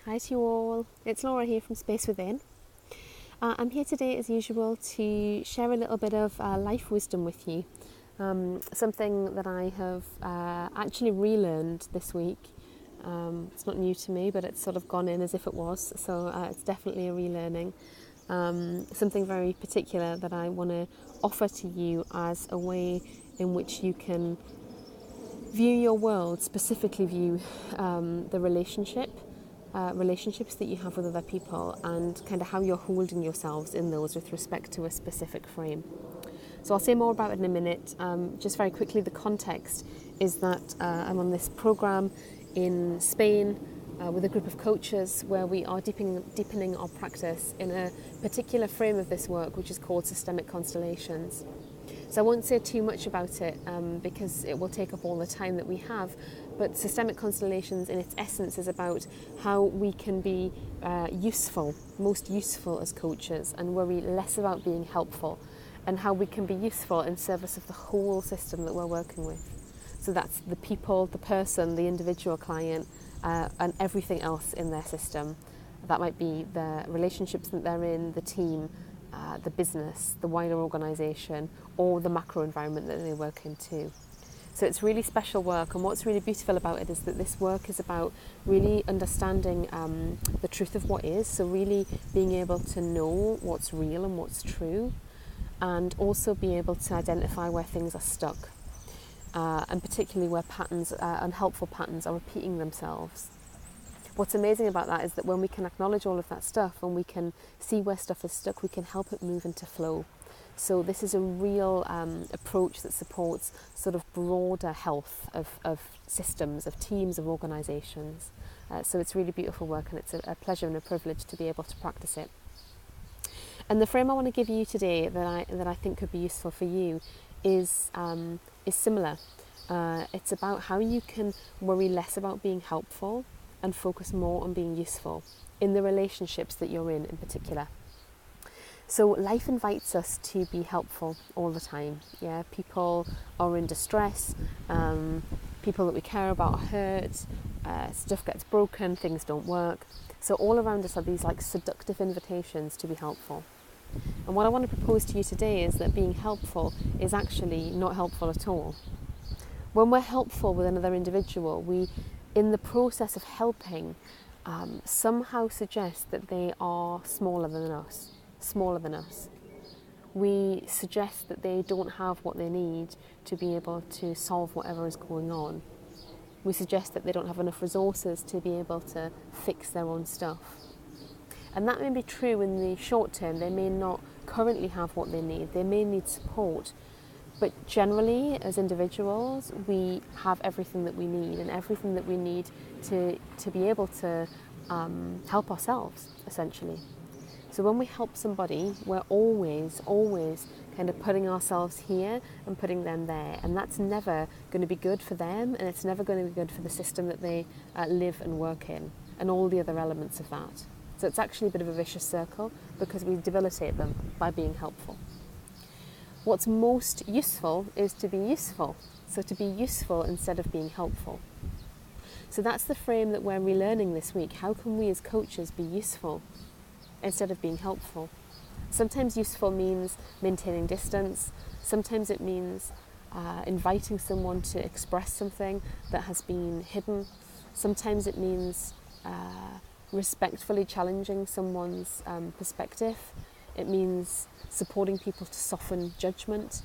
Hi to you all, it's Laura here from Space Within. I'm here today as usual to share a little bit of life wisdom with you. Something that I have actually relearned this week. It's not new to me, but it's sort of gone in as if it was, so it's definitely a relearning. Something very particular that I want to offer to you as a way in which you can view your world, specifically view the relationships that you have with other people, and kind of how you're holding yourselves in those with respect to a specific frame. So I'll say more about it in a minute. Just very quickly, the context is that I'm on this program in Spain with a group of coaches where we are deepening our practice in a particular frame of this work, which is called systemic constellations. So I won't say too much about it because it will take up all the time that we have, but systemic constellations in its essence is about how we can be most useful as coaches, and worry less about being helpful, and how we can be useful in service of the whole system that we're working with. So that's the people, the person, the individual client, and everything else in their system. That might be the relationships that they're in, the team, the business, the wider organisation, or the macro environment that they work in too. So it's really special work, and what's really beautiful about it is that this work is about really understanding the truth of what is, so really being able to know what's real and what's true, and also be able to identify where things are stuck, and particularly where patterns, unhelpful patterns, are repeating themselves. What's amazing about that is that when we can acknowledge all of that stuff and we can see where stuff is stuck, we can help it move into flow. So this is a real approach that supports sort of broader health of systems, of teams, of organisations. So it's really beautiful work, and it's a pleasure and a privilege to be able to practice it. And the frame I want to give you today that I think could be useful for you is similar. It's about how you can worry less about being helpful and focus more on being useful in the relationships that you're in particular. So life invites us to be helpful all the time. Yeah, people are in distress, people that we care about are hurt, stuff gets broken, things don't work. So all around us are these like seductive invitations to be helpful. And what I want to propose to you today is that being helpful is actually not helpful at all. When we're helpful with another individual, we, in the process of helping, somehow suggest that they are smaller than us. We suggest that they don't have what they need to be able to solve whatever is going on. We suggest that they don't have enough resources to be able to fix their own stuff. And that may be true in the short term. They may not currently have what they need. They may need support. But generally, as individuals, we have everything that we need, and everything that we need to be able to help ourselves, essentially. So when we help somebody, we're always kind of putting ourselves here and putting them there. And that's never going to be good for them, and it's never going to be good for the system that they live and work in, and all the other elements of that. So it's actually a bit of a vicious circle, because we debilitate them by being helpful. What's most useful is to be useful. So to be useful instead of being helpful. So that's the frame that we're relearning this week. How can we as coaches be useful instead of being helpful? Sometimes useful means maintaining distance. Sometimes it means inviting someone to express something that has been hidden. Sometimes it means respectfully challenging someone's perspective. It means supporting people to soften judgment.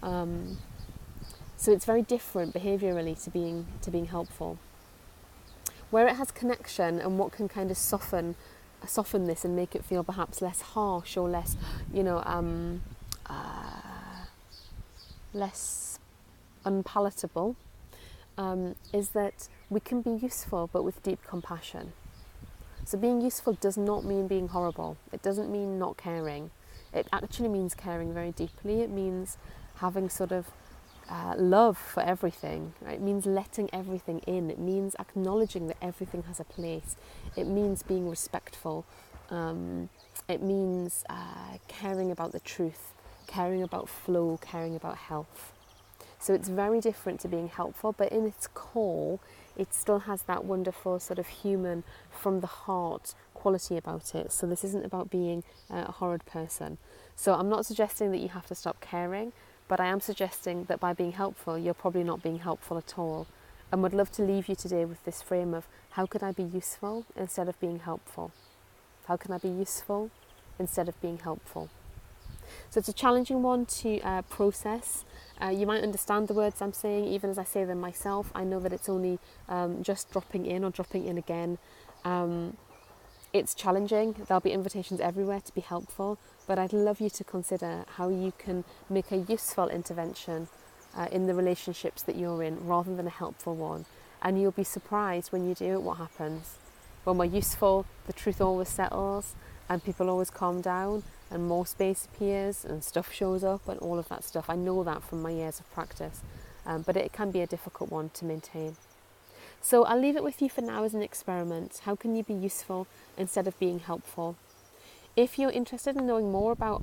So it's very different behaviourally to being helpful. Where it has connection, and what can kind of soften this and make it feel perhaps less harsh or less, less unpalatable, is that we can be useful but with deep compassion. So being useful does not mean being horrible. It doesn't mean not caring. It actually means caring very deeply. It means having sort of love for everything. Right? It means letting everything in. It means acknowledging that everything has a place. It means being respectful. It means caring about the truth, caring about flow, caring about health. So it's very different to being helpful, but in its core, it still has that wonderful sort of human, from the heart quality about it. So this isn't about being a horrid person. So I'm not suggesting that you have to stop caring, but I am suggesting that by being helpful, you're probably not being helpful at all. And would love to leave you today with this frame of, how could I be useful instead of being helpful? How can I be useful instead of being helpful? So it's a challenging one to process. You might understand the words I'm saying, even as I say them myself. I know that it's only just dropping in or dropping in again. It's challenging. There'll be invitations everywhere to be helpful, but I'd love you to consider how you can make a useful intervention in the relationships that you're in, rather than a helpful one. And you'll be surprised when you do it, what happens. When we're useful, the truth always settles, and people always calm down, and more space appears, and stuff shows up, and all of that stuff. I know that from my years of practice, but it can be a difficult one to maintain. So I'll leave it with you for now as an experiment. How can you be useful instead of being helpful? If you're interested in knowing more about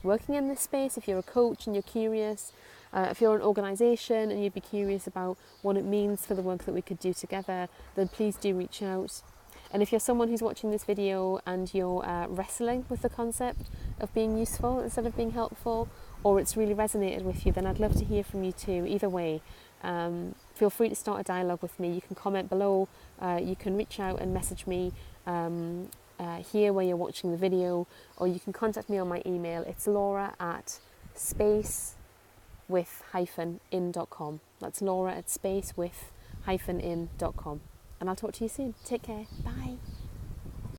working in this space, if you're a coach and you're curious, if you're an organisation and you'd be curious about what it means for the work that we could do together, then please do reach out. And if you're someone who's watching this video and you're wrestling with the concept of being useful instead of being helpful, or it's really resonated with you, then I'd love to hear from you too. Either way, feel free to start a dialogue with me. You can comment below, you can reach out and message me here where you're watching the video, or you can contact me on my email. It's laura@spacewith-in.com. That's laura@spacewith-in.com. And I'll talk to you soon. Take care. Bye.